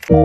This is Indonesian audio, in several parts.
Halo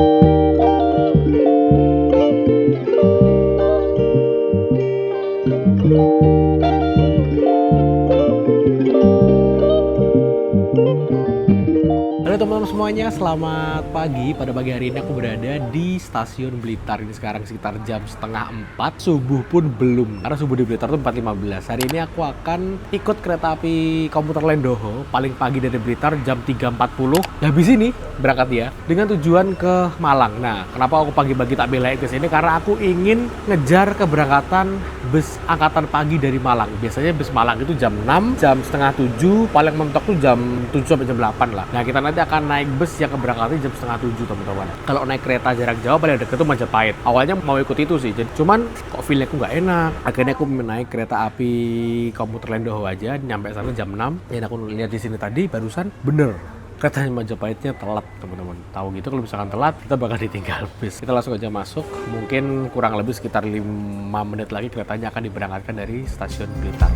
teman-teman semuanya, selamat pagi. Pada pagi hari ini aku berada di stasiun Blitar. Ini sekarang sekitar jam setengah 4. Subuh pun belum, karena subuh di Blitar itu 4.15. Hari ini aku akan ikut kereta api komuter lain Doho, paling pagi dari Blitar jam 3.40. Habis ini berangkat ya, dengan tujuan ke Malang. Nah, kenapa aku pagi-pagi tak belain ke sini? Karena aku ingin ngejar keberangkatan bus angkatan pagi dari Malang. Biasanya bus Malang itu jam 6, jam setengah 7, paling mentok tuh jam 7 sampai jam 8 lah. Nah, kita nanti akan naik bus yang keberangkatnya jam setengah 7, teman-teman. Kalau naik kereta jarak jauh paling deket tuh Majapahit. Awalnya mau ikut itu sih, cuman kok feelnya aku nggak enak. Akhirnya aku naik kereta api komuter lain Doho aja, nyampe sana jam 6. Dan aku lihat di sini tadi barusan bener, katanya Majapahitnya telat, teman-teman. Tahu gitu kalau misalkan telat, kita bakal ditinggal bus. Kita langsung aja masuk. Mungkin kurang lebih sekitar 5 menit lagi keretanya akan diberangkatkan dari stasiun Blitar.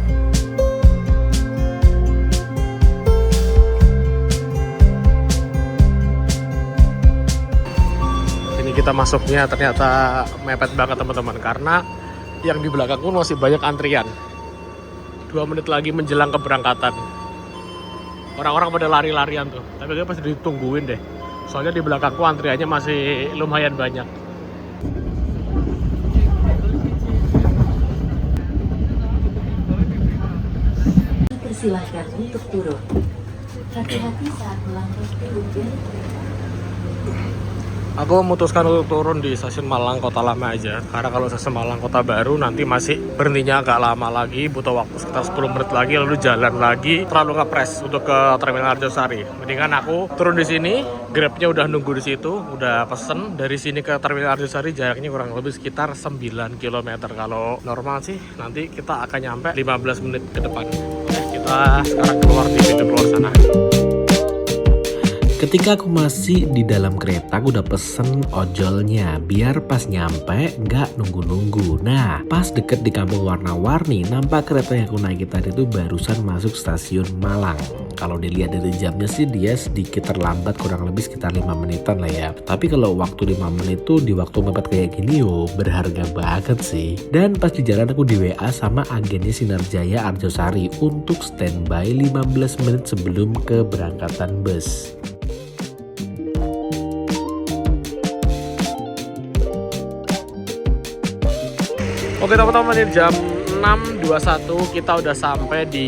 Ini kita masuknya ternyata mepet banget, teman-teman, karena yang di belakang pun masih banyak antrian. 2 menit lagi menjelang keberangkatan. Orang-orang pada lari-larian tuh, tapi gue pasti ditungguin deh. Soalnya di belakangku antriannya masih lumayan banyak. Persilahkan untuk turun. Hati-hati saat melangkah turun. Aku memutuskan untuk turun di stasiun Malang Kota Lama aja, karena kalau stasiun Malang Kota Baru nanti masih berhentinya agak lama lagi, butuh waktu sekitar 10 menit lagi, lalu jalan lagi, terlalu ngepres untuk ke Terminal Arjosari. Mendingan aku turun di sini, Grabnya udah nunggu di situ, udah pesen. Dari sini ke Terminal Arjosari jaraknya kurang lebih sekitar 9 km. Kalau normal sih nanti kita akan nyampe 15 menit ke depan. Oke, kita sekarang keluar di pintu keluar sana. Ketika aku masih di dalam kereta, aku udah pesen ojolnya biar pas nyampe nggak nunggu-nunggu. Nah, pas deket di kampung warna-warni, nampak kereta yang aku naiki tadi tuh barusan masuk stasiun Malang. Kalau dilihat dari jamnya sih dia sedikit terlambat, kurang lebih sekitar 5 menitan lah ya. Tapi kalau waktu 5 menit tuh di waktu mepet kayak gini berharga banget sih. Dan pas di jalan aku di WA sama agennya Sinar Jaya Arjosari untuk standby 15 menit sebelum keberangkatan bus. Oke teman-teman, ini jam 6.21 kita udah sampai di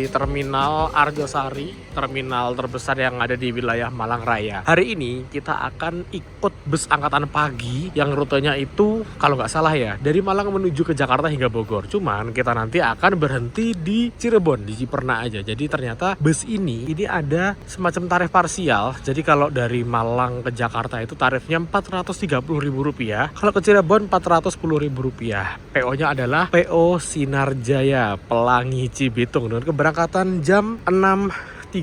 Terminal Arjosari, terminal terbesar yang ada di wilayah Malang Raya. Hari ini kita akan ikut bus angkatan pagi yang rutenya itu kalau nggak salah ya dari Malang menuju ke Jakarta hingga Bogor. Cuman kita nanti akan berhenti di Cirebon, di Ciperna aja. Jadi ternyata bus ini ada semacam tarif parsial. Jadi kalau dari Malang ke Jakarta itu tarifnya Rp430.000. Kalau ke Cirebon Rp410.000. PO-nya adalah PO Sinar Jaya Pelangi Cibitung dengan keberangkatan jam 6.30.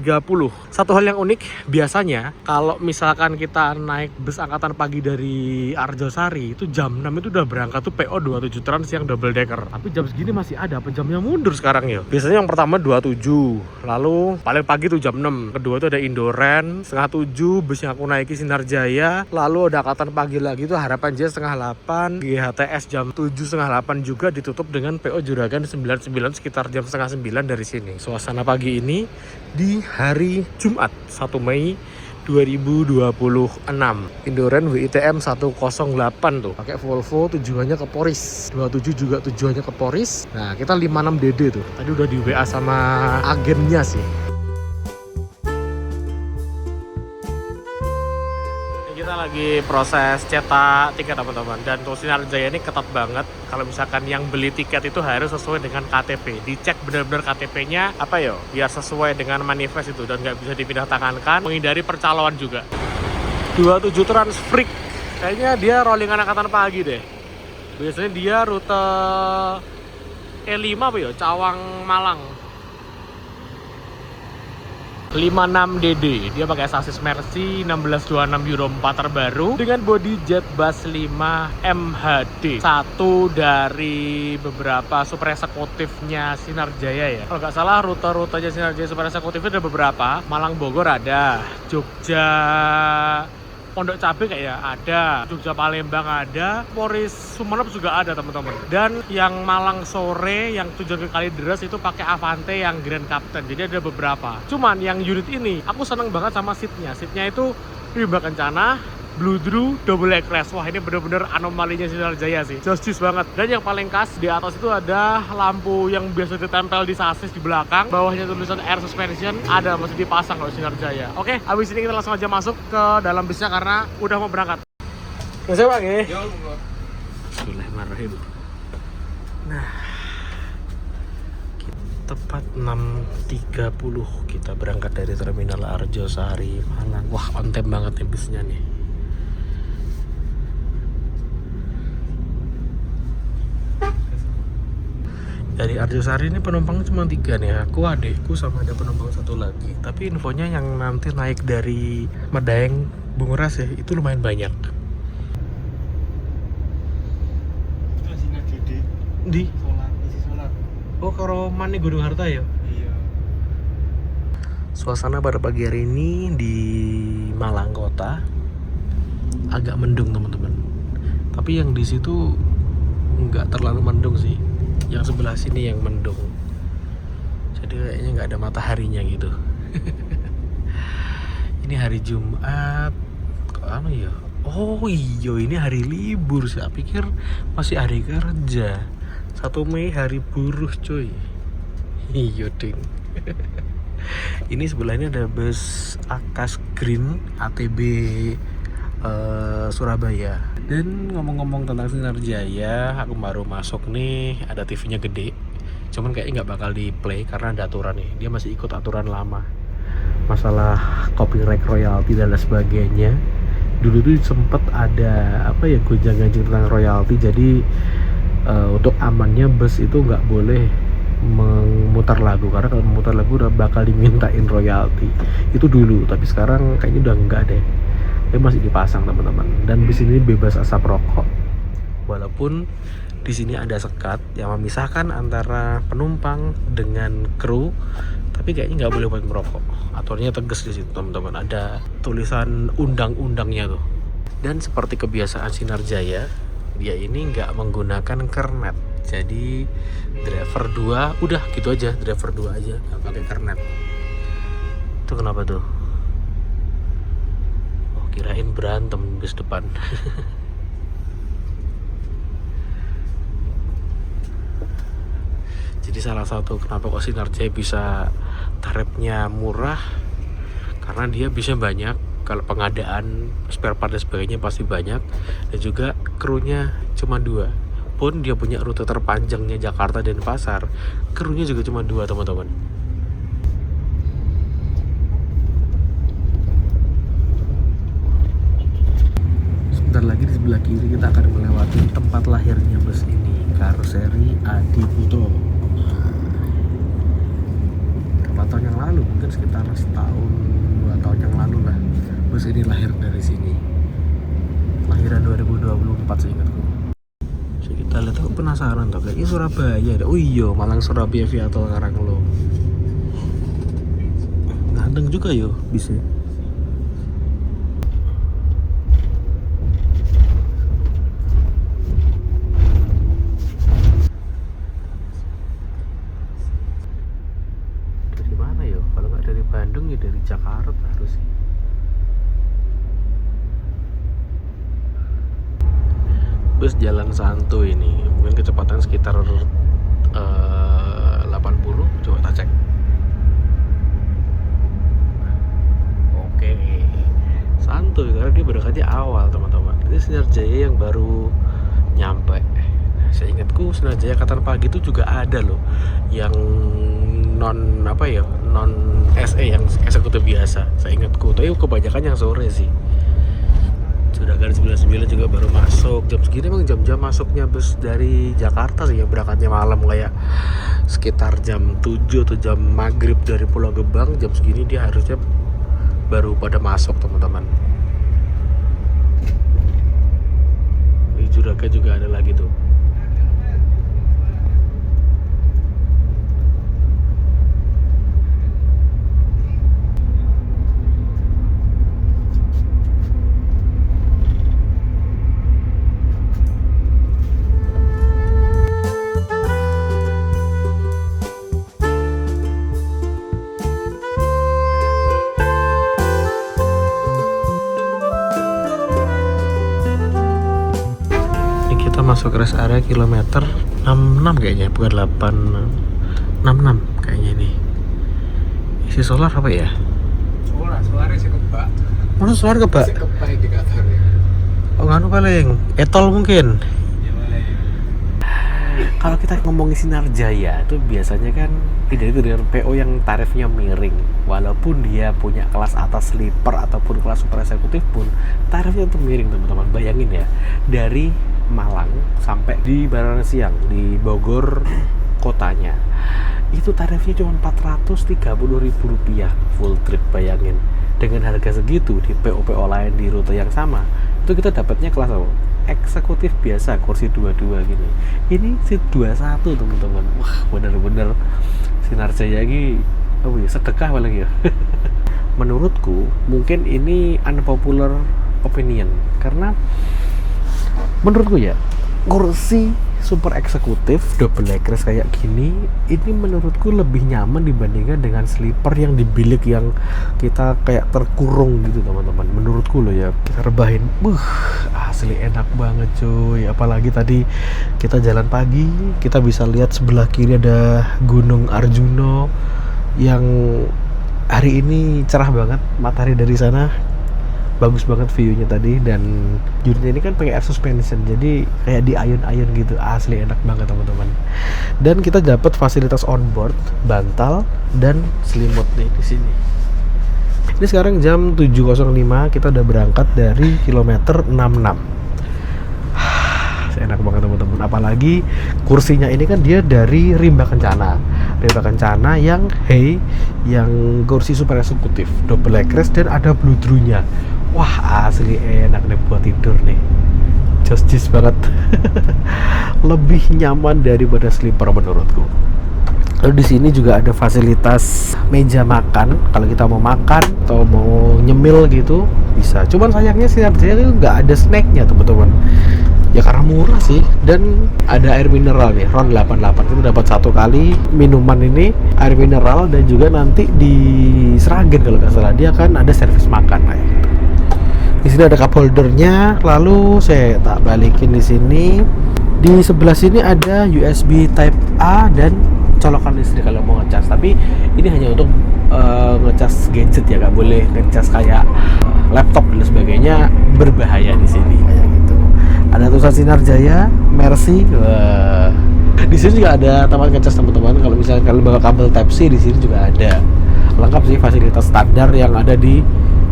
Satu hal yang unik, biasanya kalau misalkan kita naik bus angkatan pagi dari Arjosari itu jam 6 itu udah berangkat tuh PO 27 Trans yang double decker. Tapi jam segini masih ada, apa jamnya mundur sekarang ya? Biasanya yang pertama 27, lalu paling pagi tuh jam 6. Kedua itu ada Indoren setengah 7, bus yang aku naiki Sinar Jaya. Lalu ada angkatan pagi lagi tuh Harapan Jaya setengah 8, GHTS jam 7 setengah 8 juga ditutup dengan PO Juragan 99 sekitar jam setengah 9 dari sini. Suasana pagi ini di hari Jumat 1 Mei 2026. Indoren WITM 108 tuh pakai Volvo, tujuannya ke Poris. 27 juga tujuannya ke Poris. Nah, kita 56 DD tuh. Tadi udah di WA sama agennya sih. Kita lagi proses cetak tiket, teman-teman, dan untuk Sinar Jaya ini ketat banget. Kalau misalkan yang beli tiket itu harus sesuai dengan KTP, dicek benar-benar KTP-nya apa ya, biar sesuai dengan manifest itu dan nggak bisa dipindah tangankan, menghindari percaloan juga. 27 Trans Freak, kayaknya dia rollingan angkatan pagi deh. Biasanya dia rute E5 apa ya, Cawang Malang. 56 DD, dia pakai sasis Mercy 1626 Euro 4 terbaru dengan body jet bus 5 MHD, satu dari beberapa super eksekutifnya Sinar Jaya ya. Kalau nggak salah rute-rutenya Sinar Jaya super eksekutif ada beberapa. Malang Bogor ada, Jogja Pondok Cabe kayak ada, Jogja Palembang ada, Polres Sumeneb juga ada teman-teman. Dan yang Malang sore yang tujuan ke Kalideres itu pakai Avante yang Grand Captain. Jadi ada beberapa. Cuman yang unit ini aku seneng banget sama seatnya. Seatnya itu Rimba Kencana, Blue Drew, double leg rest. Wah, ini bener-bener anomalinya Sinarjaya sih. Just banget. Dan yang paling khas di atas itu ada lampu yang biasa ditempel di sasis di belakang. Bawahnya tulisan air suspension, ada masih dipasang kalau Sinarjaya. Oke, habis ini kita langsung aja masuk ke dalam bisnya karena udah mau berangkat. Terus Pak nggih? Yo, Bismillahirrahmanirrahim. Nah, tepat 6.30 kita berangkat dari Terminal Arjosari Malang. Wah, on time banget nih bisnya nih. Dari Arjosari ini penumpangnya cuma 3 nih, aku, adekku, sama ada penumpang satu lagi. Tapi infonya yang nanti naik dari Medaeng Bunguras ya, itu lumayan banyak. Di? Solar. Oh, karo mani Gunung Harta ya? Iya. Suasana pada pagi hari ini di Malang Kota agak mendung teman-teman. Tapi yang di situ nggak terlalu mendung sih. Yang sebelah sini yang mendung. Jadi kayaknya nggak ada mataharinya gitu. Ini hari Jumat. Kok anu ya? Oh iya, ini hari libur. Saya pikir masih hari kerja. 1 Mei hari buruh coy. Iya ding. Ini sebelah ini ada bus Akas Green ATB Surabaya. Dan ngomong-ngomong tentang Sinarjaya, aku baru masuk nih, ada TV-nya gede. Cuman kayaknya nggak bakal di play karena ada aturan nih. Dia masih ikut aturan lama. Masalah copyright royalti dan lain sebagainya. Dulu tuh sempet ada apa ya, gonjang-ganjing tentang royalti. Jadi untuk amannya bus itu nggak boleh memutar lagu, karena kalau memutar lagu udah bakal dimintain royalti. Itu dulu, tapi sekarang kayaknya udah enggak deh. Dia masih dipasang teman-teman. Dan di sini bebas asap rokok. Walaupun di sini ada sekat yang memisahkan antara penumpang dengan kru, tapi kayaknya nggak boleh buat merokok. Aturannya tegas di situ teman-teman. Ada tulisan undang-undangnya tuh. Dan seperti kebiasaan Sinarjaya, dia ini nggak menggunakan kernet. Jadi driver 2 udah gitu aja, driver 2 aja, nggak pakai kernet. Itu kenapa tuh? Oh, kirain berantem bis depan. Jadi salah satu kenapa kok Sinarjaya bisa tarifnya murah, karena dia bisa banyak. Kalau pengadaan spare part dan sebagainya pasti banyak, dan juga krunya cuma 2. Pun dia punya rute terpanjangnya Jakarta dan Pasar, krunya juga cuma 2 teman-teman. Sebentar lagi di sebelah kiri kita akan melewati tempat lahirnya bus ini, Karoseri Adi Putra. 4 tahun yang lalu, mungkin sekitar setahun 2 tahun yang lalu lah, bus ini lahir dari sini. Lahiran 2024 seingatku. So, kita lihat, aku penasaran tuh, kayaknya Surabaya ada. Oh iya, Malang Surabaya via tol Karanglo. Ganteng juga yo bisa. Dari mana yo? Kalau nggak dari Bandung ya dari Jakarta harus. Bus Jalan Santu ini mungkin kecepatan sekitar 80, coba tak cek. Oke, santuy karena dia berangkatnya awal teman-teman. Ini Sinarjaya yang baru nyampe. Nah, saya ingatku Sinarjaya Angkatan Pagi itu juga ada loh yang non SE, yang eksekutif biasa. Saya ingatku, tapi kebanyakan yang sore sih. Sudah garis 99 juga baru masuk. Jam segini emang jam-jam masuknya bus dari Jakarta sih, yang berangkatnya malam kayak sekitar jam 7 atau jam maghrib dari Pulau Gebang. Jam segini dia harusnya baru pada masuk teman-teman. Di Juraga juga ada lagi tuh. masuk rest area kilometer 66 kayaknya, bukan 866 kayaknya ini. Isi solar apa ya? Solarnya sih kebak. Masa solar kebak? Sih kebak indikatornya. Oh nganu paling, etol mungkin. Ya boleh. Kalau kita ngomongin Sinar Jaya itu biasanya kan identik dengan PO yang tarifnya miring. Walaupun dia punya kelas atas sleeper ataupun kelas super eksekutif pun tarifnya itu miring teman-teman. Bayangin ya, dari Malang sampai di Baranasiang di Bogor kotanya itu tarifnya cuma Rp430.000 full trip. Bayangin dengan harga segitu di PO-PO lain di rute yang sama itu kita dapatnya kelas apa? Eksekutif biasa, kursi 22 gini. Ini seat 21 teman-teman. Wah bener-bener Sinar Jaya ini sedekah paling ya. Menurutku mungkin ini unpopular opinion karena menurutku ya kursi super eksekutif double legress kayak gini ini menurutku lebih nyaman dibandingkan dengan sleeper yang di bilik yang kita kayak terkurung gitu teman-teman. Menurutku loh ya, kita rebahin asli enak banget cuy. Apalagi tadi kita jalan pagi, kita bisa lihat sebelah kiri ada Gunung Arjuna yang hari ini cerah banget, matahari dari sana bagus banget view-nya tadi. Dan unitnya ini kan pakai air suspension jadi kayak di ayun-ayun gitu, asli enak banget teman-teman. Dan kita dapat fasilitas onboard, bantal dan selimut nih di sini. Ini sekarang jam 7.05, kita udah berangkat dari kilometer 66. Enak banget teman-teman, apalagi kursinya ini kan dia dari Rimba Kencana yang yang kursi super eksekutif double legress dan ada bludrunya. Wah asli enak nih buat tidur nih, just banget. Lebih nyaman daripada sleeper menurutku. Lalu di sini juga ada fasilitas meja makan kalau kita mau makan atau mau nyemil gitu bisa. Cuman sayangnya Sinar Jaya itu nggak ada snacknya teman-teman. Ya karena murah sih. Dan ada air mineral nih, RON 88 itu dapat 1 kali minuman ini air mineral, dan juga nanti di Sragen kalau nggak salah dia kan ada servis makan kayak gitu. Di sini ada cup holdernya, lalu saya tak balikin di sini. Di sebelah sini ada USB Type A dan colokan listrik kalau mau ngecas. Tapi ini hanya untuk ngecas gadget ya, nggak boleh ngecas kayak laptop dan sebagainya, berbahaya di sini kayak gitu. Ada tulisan Sinar Jaya, Mercy. Wah. Di sini juga ada tempat ngecas teman-teman. Kalau misalnya kalian bawa kabel Type C di sini juga ada. Lengkap sih fasilitas standar yang ada di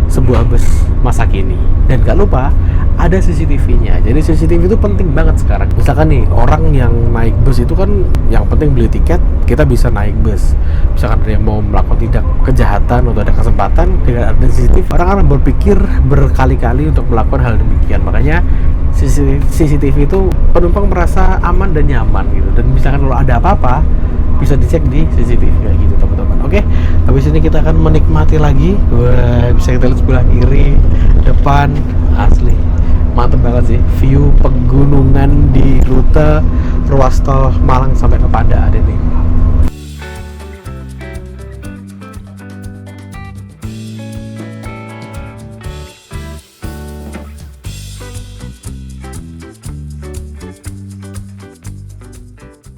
sebuah bus masa kini. Dan gak lupa ada CCTV-nya. Jadi CCTV itu penting banget sekarang. Misalkan nih orang yang naik bus itu kan yang penting beli tiket, kita bisa naik bus. Misalkan dia mau melakukan tindak kejahatan atau ada kesempatan dengan ada CCTV, orang-orang berpikir berkali-kali untuk melakukan hal demikian. Makanya CCTV itu penumpang merasa aman dan nyaman gitu. Dan misalkan kalau ada apa-apa bisa dicek di CCTV kayak gitu teman-teman. Oke, habis ini kita akan menikmati lagi. Wah, bisa kita lihat sebelah kiri, depan, asli mantep banget sih view pegunungan di rute ruas tol Malang sampai ke Pada ada nih.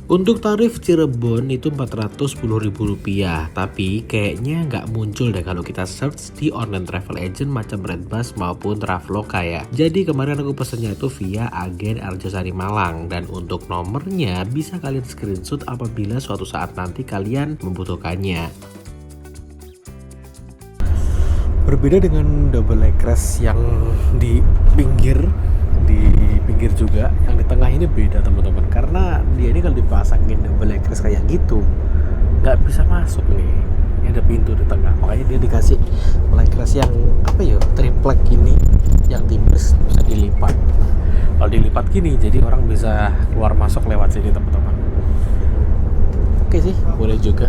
Untuk tarif Cirebon itu Rp410.000, tapi kayaknya nggak muncul deh kalau kita search di online travel agent macam Redbus maupun Traveloka ya. Jadi kemarin aku pesennya itu via agen Arjosari Malang, dan untuk nomornya bisa kalian screenshot apabila suatu saat nanti kalian membutuhkannya. Berbeda dengan double legress yang di pinggir juga, yang di tengah ini beda teman-teman, karena dia ini kalau dipasangin double legress kayak gitu nggak bisa masuk nih. Ini ada pintu di tengah, makanya dia dikasih legress yang apa ya, triplek gini yang tipis, bisa dilipat. Kalau dilipat gini jadi orang bisa keluar masuk lewat sini teman-teman. Oke sih, boleh juga.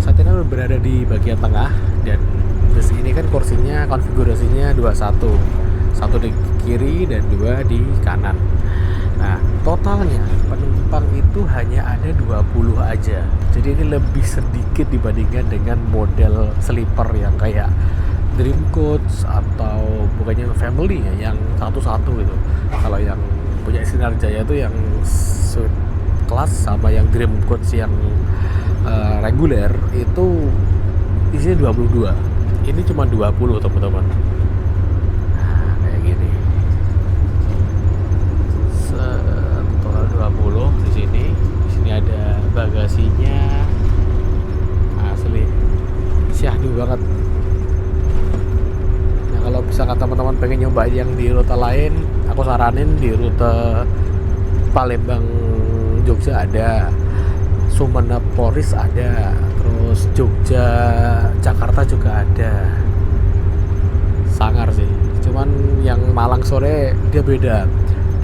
Saat ini kita berada di bagian tengah, dan bus ini kan kursinya konfigurasinya 21, satu di kiri dan 2 di kanan. Nah, totalnya penumpang itu hanya ada 20 aja. Jadi ini lebih sedikit dibandingkan dengan model sleeper yang kayak Dream Coach atau bukannya Family ya, yang satu-satu gitu. Kalau yang punya Sinar Jaya tuh yang suite kelas sama yang Dream Coach yang reguler itu isinya 22. Ini cuma 20 teman-teman. Nah, kayak gini. Total 20 di sini. Di sini ada bagasinya. Asli. Syahdu banget. Nah, kalau misalkan teman-teman pengen nyobain yang di rute lain, aku saranin di rute Palembang Jogja ada, Sumenep Polris ada, terus Jogja Jakarta juga ada. Sangar sih, cuman yang Malang sore dia beda.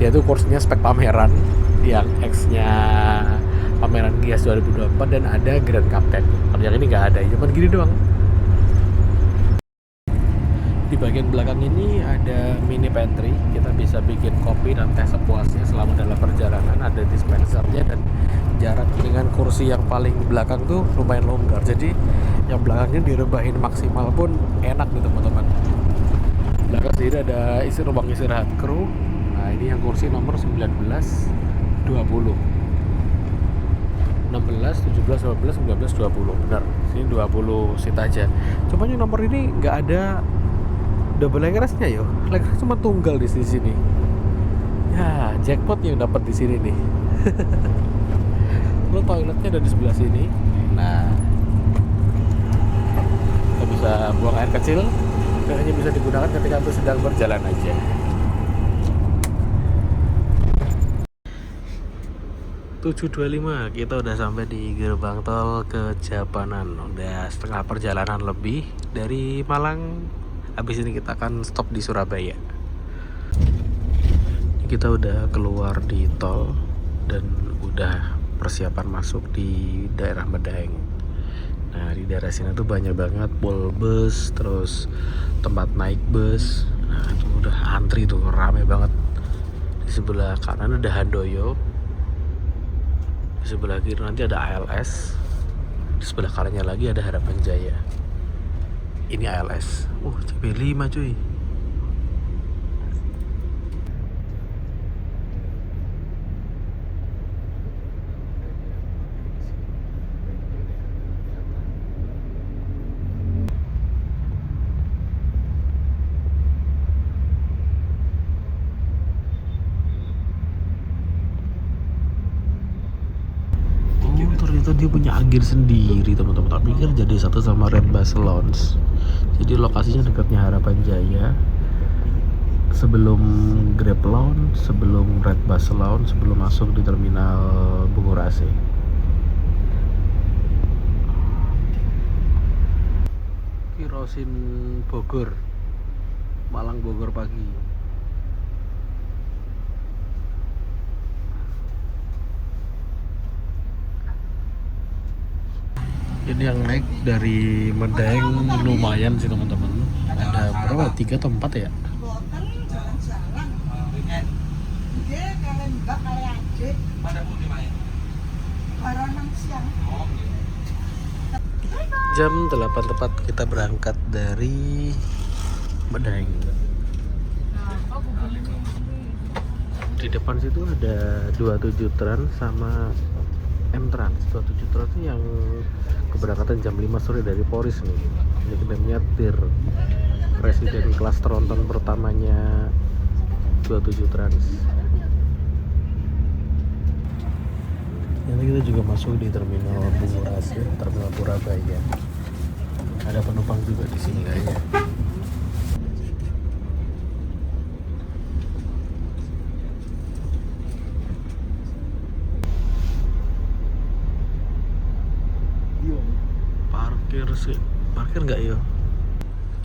Dia tuh kursinya spek pameran, yang X-nya pameran Gias 2024 dan ada Grand Captain. Kalau yang ini nggak ada, cuman gini doang. Di bagian belakang ini ada mini pantry, kita bisa bikin kopi dan teh sepuasnya selama dalam perjalanan. Ada dispensernya dan jarak dengan kursi yang paling belakang tuh lumayan longgar, jadi yang belakangnya direbahin maksimal pun enak nih teman-teman. Belakang sendiri ada ruang istirahat kru. Nah ini yang kursi nomor 19, 20, 16, 17, 18, 19, 20. Benar, sini 20 seat aja. Cuma yang nomor ini nggak ada double leground-nya yo. Leground cuma tunggal di sini. Ya, jackpot yang dapat di sini nih. Lo toiletnya ada di sebelah sini. Nah, kita bisa buang air kecil. Dan hanya bisa digunakan ketika itu sedang berjalan aja. .725 kita udah sampai di gerbang tol ke Japanan. Udah setengah perjalanan lebih dari Malang. Habis ini kita akan stop di Surabaya. Kita udah keluar di tol dan udah persiapan masuk di daerah Medaeng. Nah di daerah sini tuh banyak banget pul bus, terus tempat naik bus. Nah itu udah antri tuh, rame banget. Di sebelah kanan ada Handoyo, di sebelah kiri nanti ada ALS, di sebelah kanannya lagi ada Harapan Jaya. Ini ALS. CP5 cuy. Ternyata dia punya agen sendiri teman-teman. Tak pikir jadi satu sama Red Bus Lounge. Jadi lokasinya dekatnya Harapan Jaya, sebelum Grab Lounge, sebelum Red Bus Lounge, sebelum masuk di terminal Bungurasi. Kirosin Bogor, Malang Bogor pagi. Ini yang naik dari Medaeng lumayan sih teman-teman. Ada berapa? 3 atau 4 ya? Jam 8 tepat kita berangkat dari Medaeng. Di depan situ ada 27 Trans sama M Trans. 27 Trans yang keberangkatan jam 5 sore dari Polris nih. Ini kita nyetir presiden kelas tronton pertamanya 27 Trans. Nanti kita juga masuk di terminal Bungurasi, terminal Surabaya. Ada penumpang juga di sini kayaknya. Parkir nggak yo?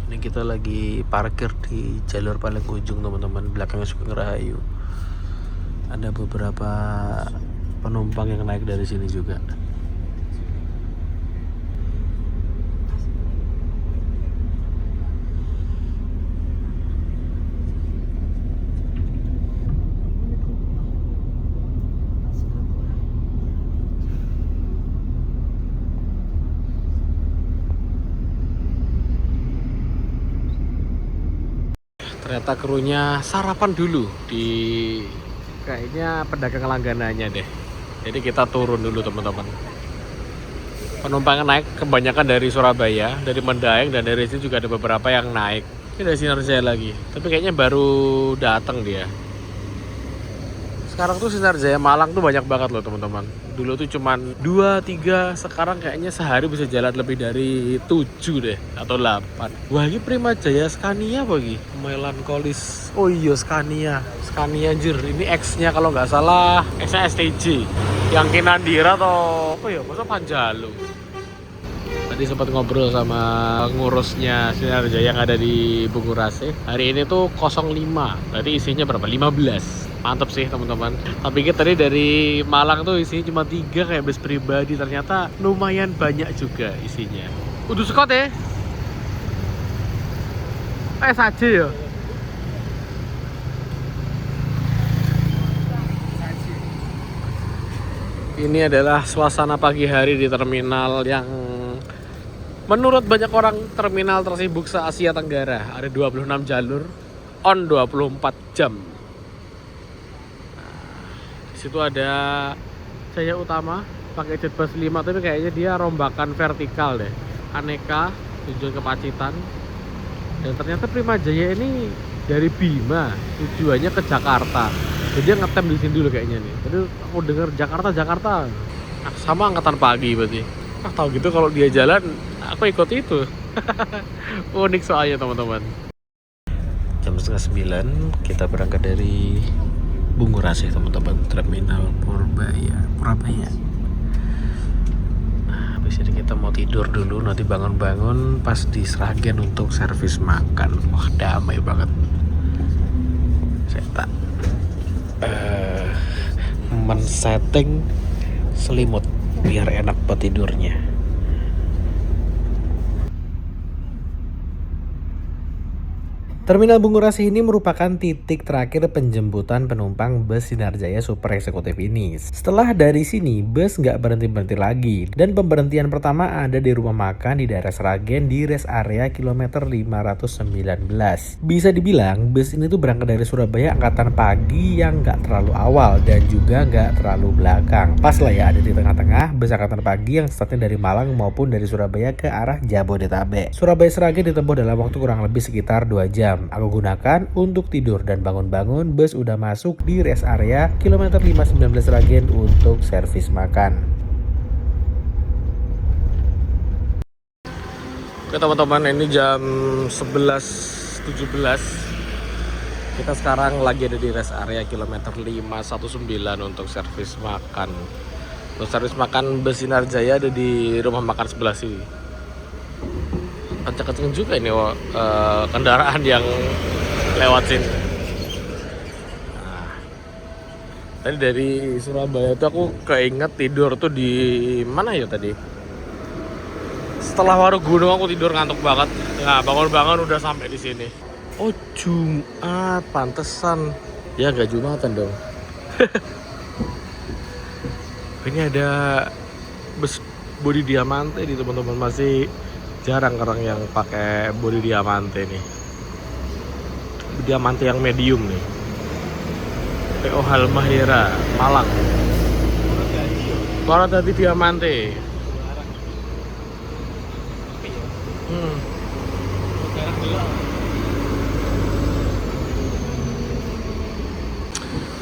Ini kita lagi parkir di jalur paling ujung teman-teman, belakangnya Sugeng Rahayu. Ada beberapa penumpang yang naik dari sini juga. Ternyata krunya sarapan dulu di kayaknya pedagang langganannya deh. Jadi kita turun dulu teman-teman. Penumpang naik kebanyakan dari Surabaya, dari Mendaeng, dan dari sini juga ada beberapa yang naik. Ini dari Sinarjaya lagi, tapi kayaknya baru datang dia. Sekarang tuh Sinarjaya Malang tuh banyak banget loh teman-teman. Dulu tuh cuman 2, 3, sekarang kayaknya sehari bisa jalan lebih dari 7 deh atau 8. Wah, ini Prima Jaya Scania bagi melankolis. Oh iya, Scania anjir. Ini X-nya kalau nggak salah, X-nya STJ. Yang Kinandira atau apa ya? Masa Panjalu. Tadi sempat ngobrol sama ngurusnya Sinarjaya yang ada di Bungurase. Hari ini tuh 05. Berarti isinya berapa? 15. Mantap sih teman-teman. Tapi kita tadi dari Malang tuh isinya cuma 3 kayak bus pribadi. Ternyata lumayan banyak juga isinya. Udah sekot ya? Saja ya? Ini adalah suasana pagi hari di terminal yang menurut banyak orang terminal tersibuk se-Asia Tenggara. Ada 26 jalur, on 24 jam. Di situ ada Jaya Utama pakai jet bus 5, tapi kayaknya dia rombakan vertikal deh. Aneka tujuan ke Pacitan. Dan ternyata Prima Jaya ini dari Bima tujuannya ke Jakarta. Jadi dia ngetem di sini dulu kayaknya nih. Tadi aku dengar Jakarta. Nah, sama angkatan pagi berarti. Tahu gitu kalau dia jalan, aku ikut itu. Unik soalnya teman-teman. Jam 8:30 kita berangkat dari Bungurase teman-teman, terminal Purabaya. Nah, habis ini kita mau tidur dulu, nanti bangun-bangun pas di Sragen untuk servis makan. Wah, damai banget. Saya tak men-setting selimut biar enak buat tidurnya. Terminal Bungurase ini merupakan titik terakhir penjemputan penumpang bus Sinarjaya Super Eksekutif ini. Setelah dari sini, bus nggak berhenti-berhenti lagi. Dan pemberhentian pertama ada di rumah makan di daerah Sragen di rest area kilometer 519. Bisa dibilang, bus ini tuh berangkat dari Surabaya angkatan pagi yang nggak terlalu awal dan juga nggak terlalu belakang. Pas lah ya, ada di tengah-tengah bus angkatan pagi yang startnya dari Malang maupun dari Surabaya ke arah Jabodetabek. Surabaya Sragen ditempuh dalam waktu kurang lebih sekitar 2 jam. Aku gunakan untuk tidur dan bangun-bangun bus udah masuk di rest area kilometer 519 Sragen untuk servis makan. Oke teman-teman, ini jam 11.17. Kita sekarang lagi ada di rest area kilometer 519 untuk servis makan. Untuk servis makan bus Sinarjaya ada di rumah makan sebelah sini. Kenceng-kenceng juga ini kendaraan yang lewat sini. Nah, tadi dari Surabaya itu aku keinget tidur tuh di mana ya tadi? Setelah Waru Gunung aku tidur ngantuk banget. Nah, bangun-bangun udah sampai di sini. Oh, Jumat, pantesan. Ya nggak Jumatan dong. Ini ada bus bodi Diamante di teman-teman, masih jarang orang yang pakai bodi Diamante nih. Diamante yang medium nih. PO Halmahera Malang. Baru tadi Diamante.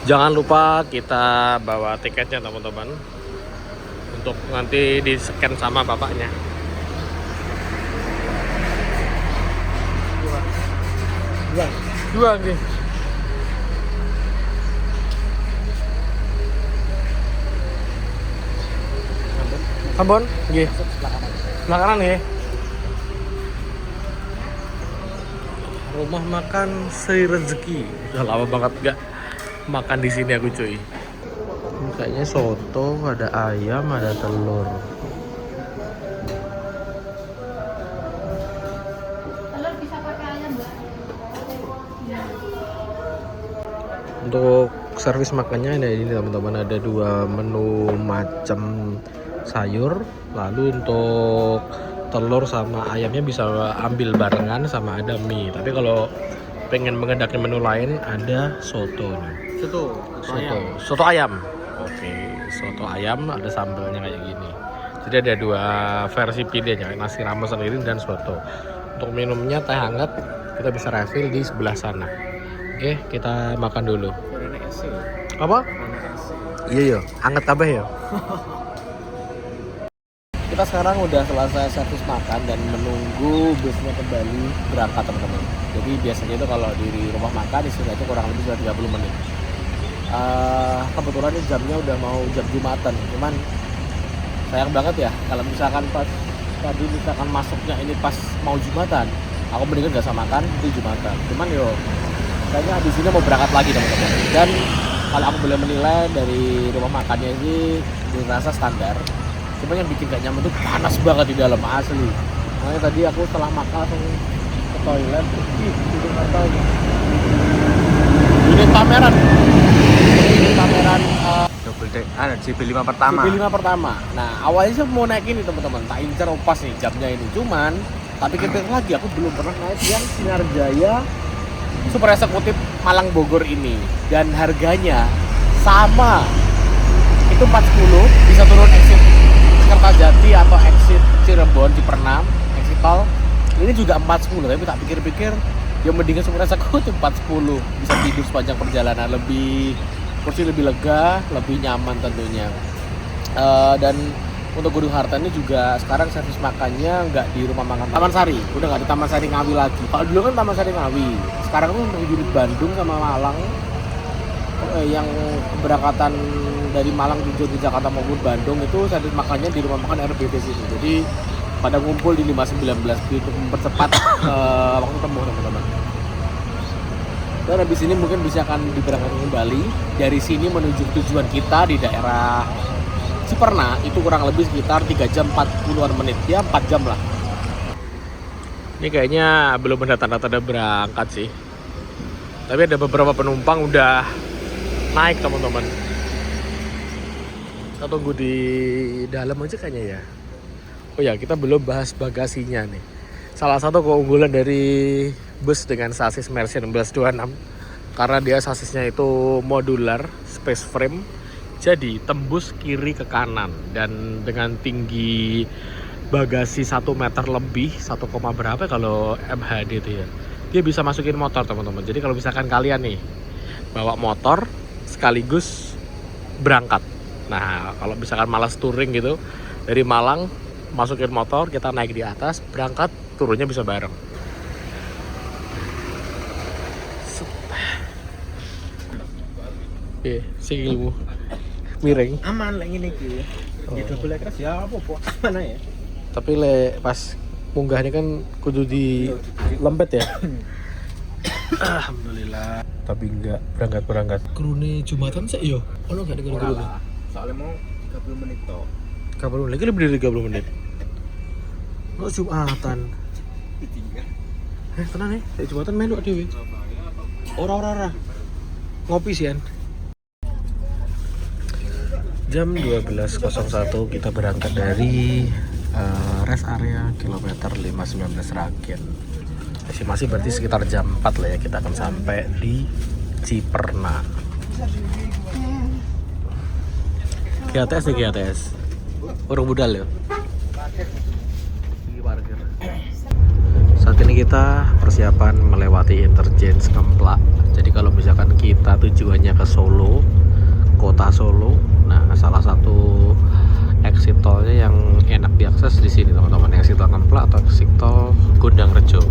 Jangan lupa kita bawa tiketnya teman-teman, untuk nanti di scan sama bapaknya. Dua nih. Ambon, nggih. Sebelah kanan nggih. Rumah makan Sri Rezeki. Udah lama banget gak makan di sini aku cuy. Ini kayaknya soto, ada ayam, ada telur. Untuk servis makannya ada ini teman-teman, ada 2 menu macam sayur. Lalu untuk telur sama ayamnya bisa ambil barengan sama ada mie. Tapi kalau pengen mengendaki menu lain ada soto nih. Soto ayam. Oke, soto ayam ada sambelnya kayak gini. Jadi ada dua versi pilihannya, nasi rames sendiri dan soto. Untuk minumnya teh hangat kita bisa refill di sebelah sana. Oke, kita makan dulu. Apa? Iya ya, hangat kabeh ya. Kita sekarang udah selesai servis makan dan menunggu busnya kembali berangkat teman-teman. Jadi biasanya itu kalau di rumah makan istirahatnya kurang lebih sudah 30 menit. Kebetulan ini jamnya udah mau jam Jumatan, cuman sayang banget ya kalau misalkan pas tadi misalkan masuknya ini pas mau Jumatan, aku mendingan gak sama makan di Jumatan. Cuman yo kayaknya habis ini mau berangkat lagi teman-teman. Dan kalau aku boleh menilai dari rumah makannya sih dirasa standar. Cuma yang bikin gak nyaman tuh panas banget di dalam asli. Makanya tadi aku setelah makan langsung ke toilet. Ini pameran. Ini pameran Double deck, JB5 pertama. JB5 pertama. Nah awalnya sih mau naik ini teman-teman, tak incar pas nih jamnya ini. Cuman tapi pikir lagi aku belum pernah naik yang Sinar Jaya Super Eksekutif Malang Bogor ini. Dan harganya sama. Itu 410, bisa turun exit Kertajati atau exit Cirebon di Pernam, exit tol. Ini juga 410, tapi tak pikir-pikir yang mendingan Super Eksekutif 410. Bisa tidur sepanjang perjalanan, kursi lebih lega, lebih nyaman tentunya. Dan untuk Gunung Harta ini juga sekarang servis makannya nggak di rumah makan Taman Sari, udah nggak di Taman Sari Ngawi lagi. Kalau dulu kan Taman Sari Ngawi, sekarang tuh untuk unit Bandung sama Malang yang keberangkatan dari Malang tujuan ke Jakarta maupun Bandung itu servis makannya di rumah makan RBT sini. Jadi pada ngumpul di 519 untuk mempercepat waktu tempuh teman-teman. Dan habis ini mungkin bisa akan diberangkatkan kembali dari sini menuju tujuan kita di daerah Ciperna itu kurang lebih sekitar 3 jam 40-an menit, ya 4 jam lah. Ini kayaknya belum ada tanda-tanda berangkat sih. Tapi ada beberapa penumpang udah naik teman-teman. Kita tunggu di dalam aja kayaknya ya. Oh ya, kita belum bahas bagasinya nih. Salah satu keunggulan dari bus dengan sasis Mercy 1626 karena dia sasisnya itu modular, space frame. Jadi tembus kiri ke kanan dan dengan tinggi bagasi 1 meter lebih, 1, berapa kalau MHD itu ya. Dia bisa masukin motor teman-teman. Jadi kalau misalkan kalian nih bawa motor sekaligus berangkat. Nah, kalau misalkan malas touring gitu dari Malang masukin motor, kita naik di atas, berangkat, turunnya bisa bareng. Oke, sikilmu miring. Aman lek ngene iki. Ya double deck ya apa-apa aman ya. Tapi pas munggahnya kan kudu di lempet ya. Alhamdulillah. Tapi enggak berangkat. Krune Jumatan sih yo. Ono enggak dengar krune? Soalnya mau 30 menit toh. 30 menit, lebih dari 30 menit. Oh Jumatan. Tenang nih, Jumatan melu dhewe. Ora. Ngopi sian. Jam 12.01 kita berangkat dari rest area kilometer 519 Sragen. Masih berarti sekitar jam 4 lah ya kita akan sampai di Ciperna. GATS. Orang budal ya. Saat ini kita persiapan melewati interchange Kemplak. Jadi kalau misalkan kita tujuannya ke Solo, kota Solo, nah salah satu exit tolnya yang enak diakses di sini teman-teman, exit tol Kemplak atau exit tol Gondang Rejo.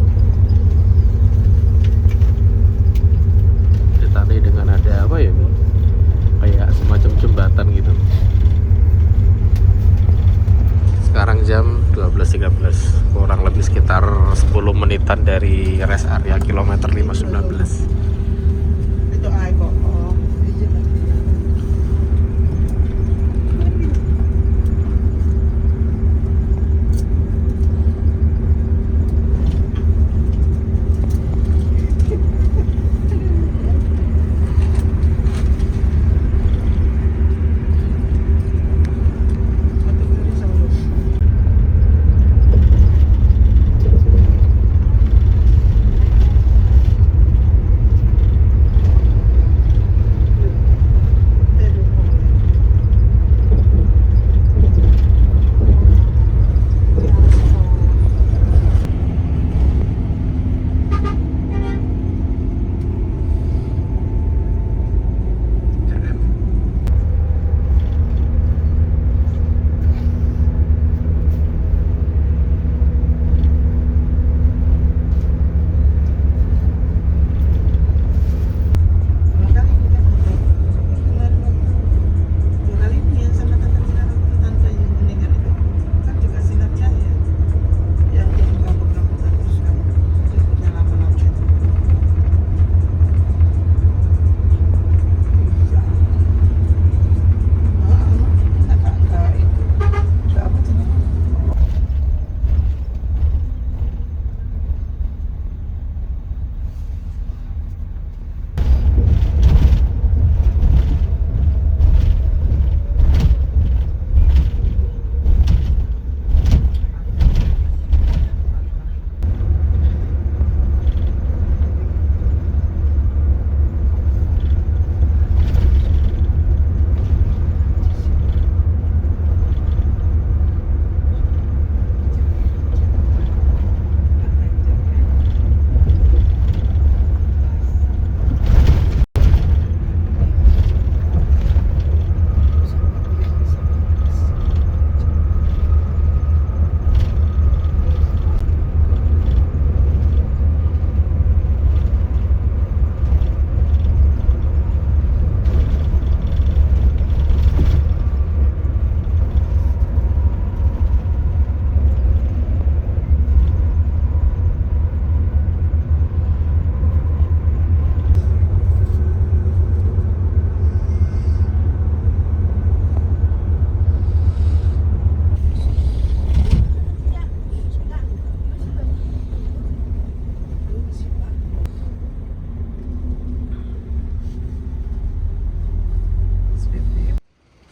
Ditandai dengan ada apa ya, kayak semacam jembatan gitu. Sekarang jam 12.13, kurang lebih sekitar 10 menitan dari rest area kilometer 519. Itu kok.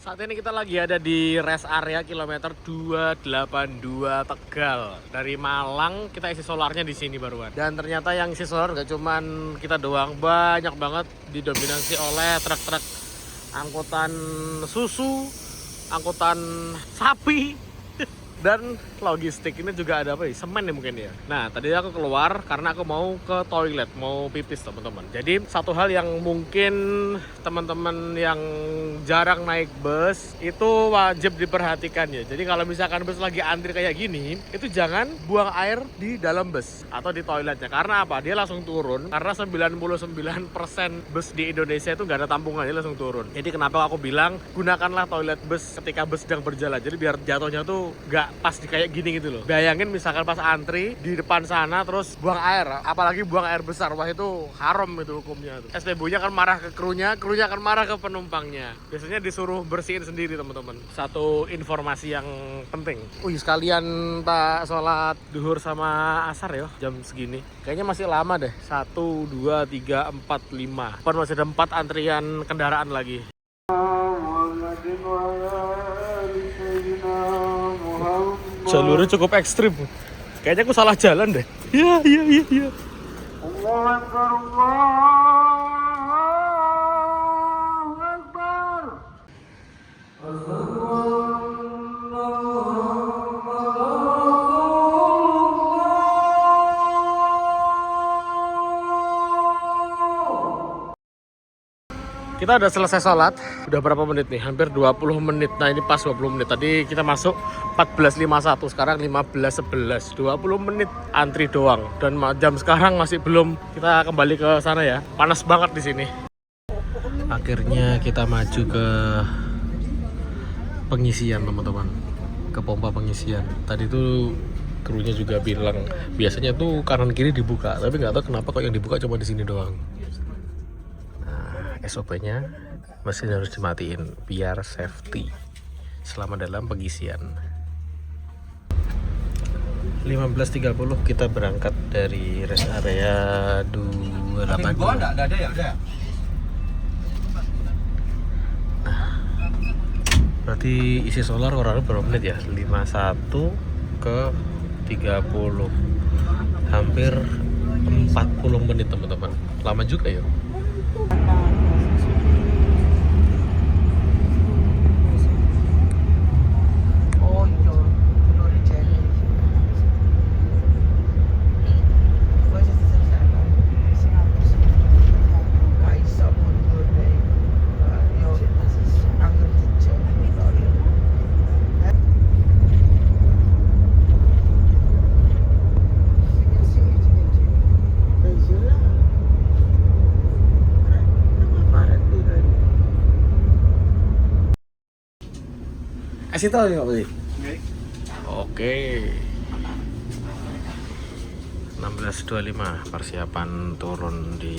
Saat ini kita lagi ada di rest area kilometer 282 Tegal. Dari Malang kita isi solarnya di sini baruan. Dan ternyata yang isi solar gak cuman kita doang, banyak banget didominasi oleh truk-truk angkutan susu, angkutan sapi, dan logistik. Ini juga ada apa ya? Semen ya mungkin ya. Nah, tadi aku keluar karena aku mau ke toilet, mau pipis teman-teman. Jadi satu hal yang mungkin teman-teman yang jarang naik bus itu wajib diperhatikan ya. Jadi kalau misalkan bus lagi antri kayak gini, itu jangan buang air di dalam bus atau di toiletnya. Karena apa? Dia langsung turun. Karena 99% bus di Indonesia itu nggak ada tampungannya, langsung turun. Jadi kenapa aku bilang gunakanlah toilet bus ketika bus sedang berjalan. Jadi biar jatuhnya tuh nggak pas di kayak gini gitu loh. Bayangin misalkan pas antri di depan sana terus buang air, apalagi buang air besar, wah itu haram itu hukumnya tuh. SPBU-nya akan marah ke krunya akan marah ke penumpangnya. Biasanya disuruh bersihin sendiri teman-teman. Satu informasi yang penting. Sekalian tak sholat duhur sama asar ya jam segini. Kayaknya masih lama deh. 1, 2, 3, 4, 5. Depan masih ada 4 antrian kendaraan lagi. Jalurnya cukup ekstrim. Kayaknya aku salah jalan deh. Iya. Kita udah selesai sholat, udah berapa menit nih? Hampir 20 menit. Nah ini pas 20 menit. Tadi kita masuk 14.51, sekarang 15.11. 20 menit antri doang. Dan jam sekarang masih belum. Kita kembali ke sana ya. Panas banget di sini. Akhirnya kita maju ke pengisian teman-teman. Ke pompa pengisian. Tadi tuh krunya juga bilang biasanya tuh kanan kiri dibuka, tapi nggak tahu kenapa kok yang dibuka cuma di sini doang. SOP-nya mesin harus dimatiin biar safety selama dalam pengisian. 15.30 kita berangkat dari rest area 282. Enggak ada ya, udah. Berarti isi solar kurang berapa menit ya? 51 ke 30. Hampir 40 menit teman-teman. Lama juga ya. Kasih tahu nih Pak Budi. Oke. 16.25 persiapan turun di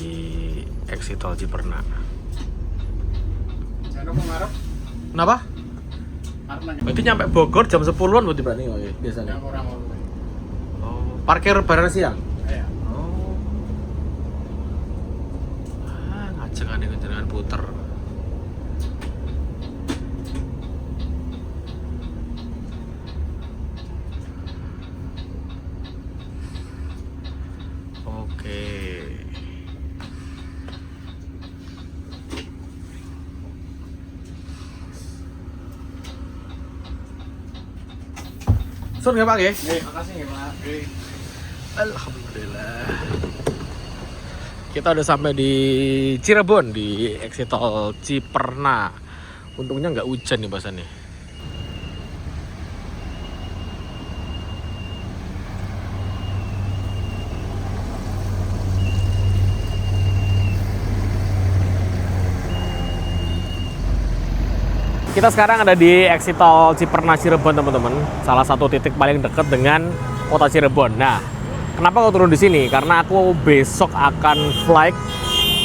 exit tol Ciperna. Jangan mau ngarep. Kenapa? Berarti nyampe Bogor jam 10-an berarti Pak nih biasanya. Oh, parkir bareng siang. Iya. Oh. Ngajengan ini jenengan puter. Sun nggak Pak ya? Makasih ya Pak. Alhamdulillah. Kita udah sampai di Cirebon di exit tol Ciperna. Untungnya nggak hujan nih bahasannya. Kita sekarang ada di exit tol Ciperna Cirebon teman-teman. Salah satu titik paling dekat dengan kota Cirebon. Nah, kenapa aku turun di sini? Karena aku besok akan flight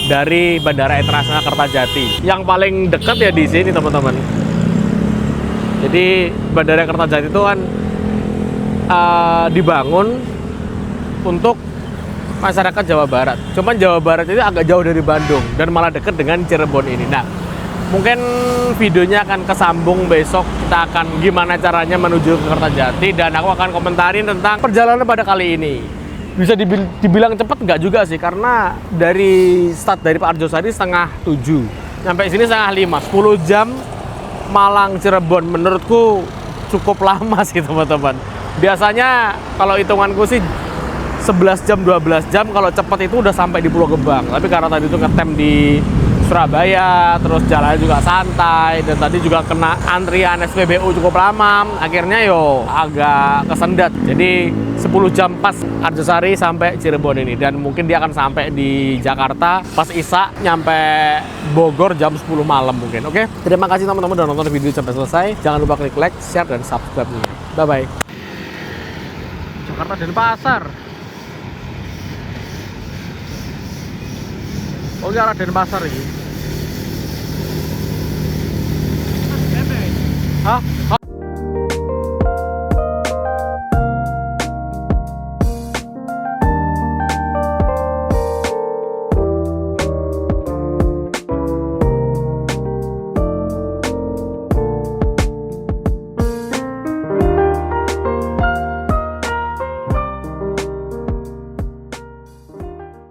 dari Bandara Internasional Kertajati. Yang paling dekat ya di sini teman-teman. Jadi Bandara Kertajati itu kan dibangun untuk masyarakat Jawa Barat. Cuman Jawa Barat itu agak jauh dari Bandung dan malah dekat dengan Cirebon ini. Nah, Mungkin videonya akan kesambung besok, kita akan gimana caranya menuju ke Kertajati, dan aku akan komentarin tentang perjalanan pada kali ini. Bisa dibilang cepet nggak juga sih, karena dari start dari Pak Arjosari setengah 7, sampai sini setengah 5, 10 jam Malang Cirebon. Menurutku cukup lama sih teman-teman. Biasanya kalau hitunganku sih 11 jam 12 jam kalau cepet itu udah sampai di Pulau Gebang. Tapi karena tadi itu ngetem di Surabaya, terus jalannya juga santai, dan tadi juga kena antrian SPBU cukup lama, akhirnya yo agak kesendat. Jadi 10 jam pas Arjosari sampai Cirebon ini, dan mungkin dia akan sampai di Jakarta pas Isa, nyampe Bogor jam 10 malam mungkin. Oke, terima kasih teman-teman udah nonton video sampai selesai. Jangan lupa klik like, share, dan subscribe-nya. Bye-bye. Jakarta Denpasar. Oh, ini arah Denpasar ini. Hah?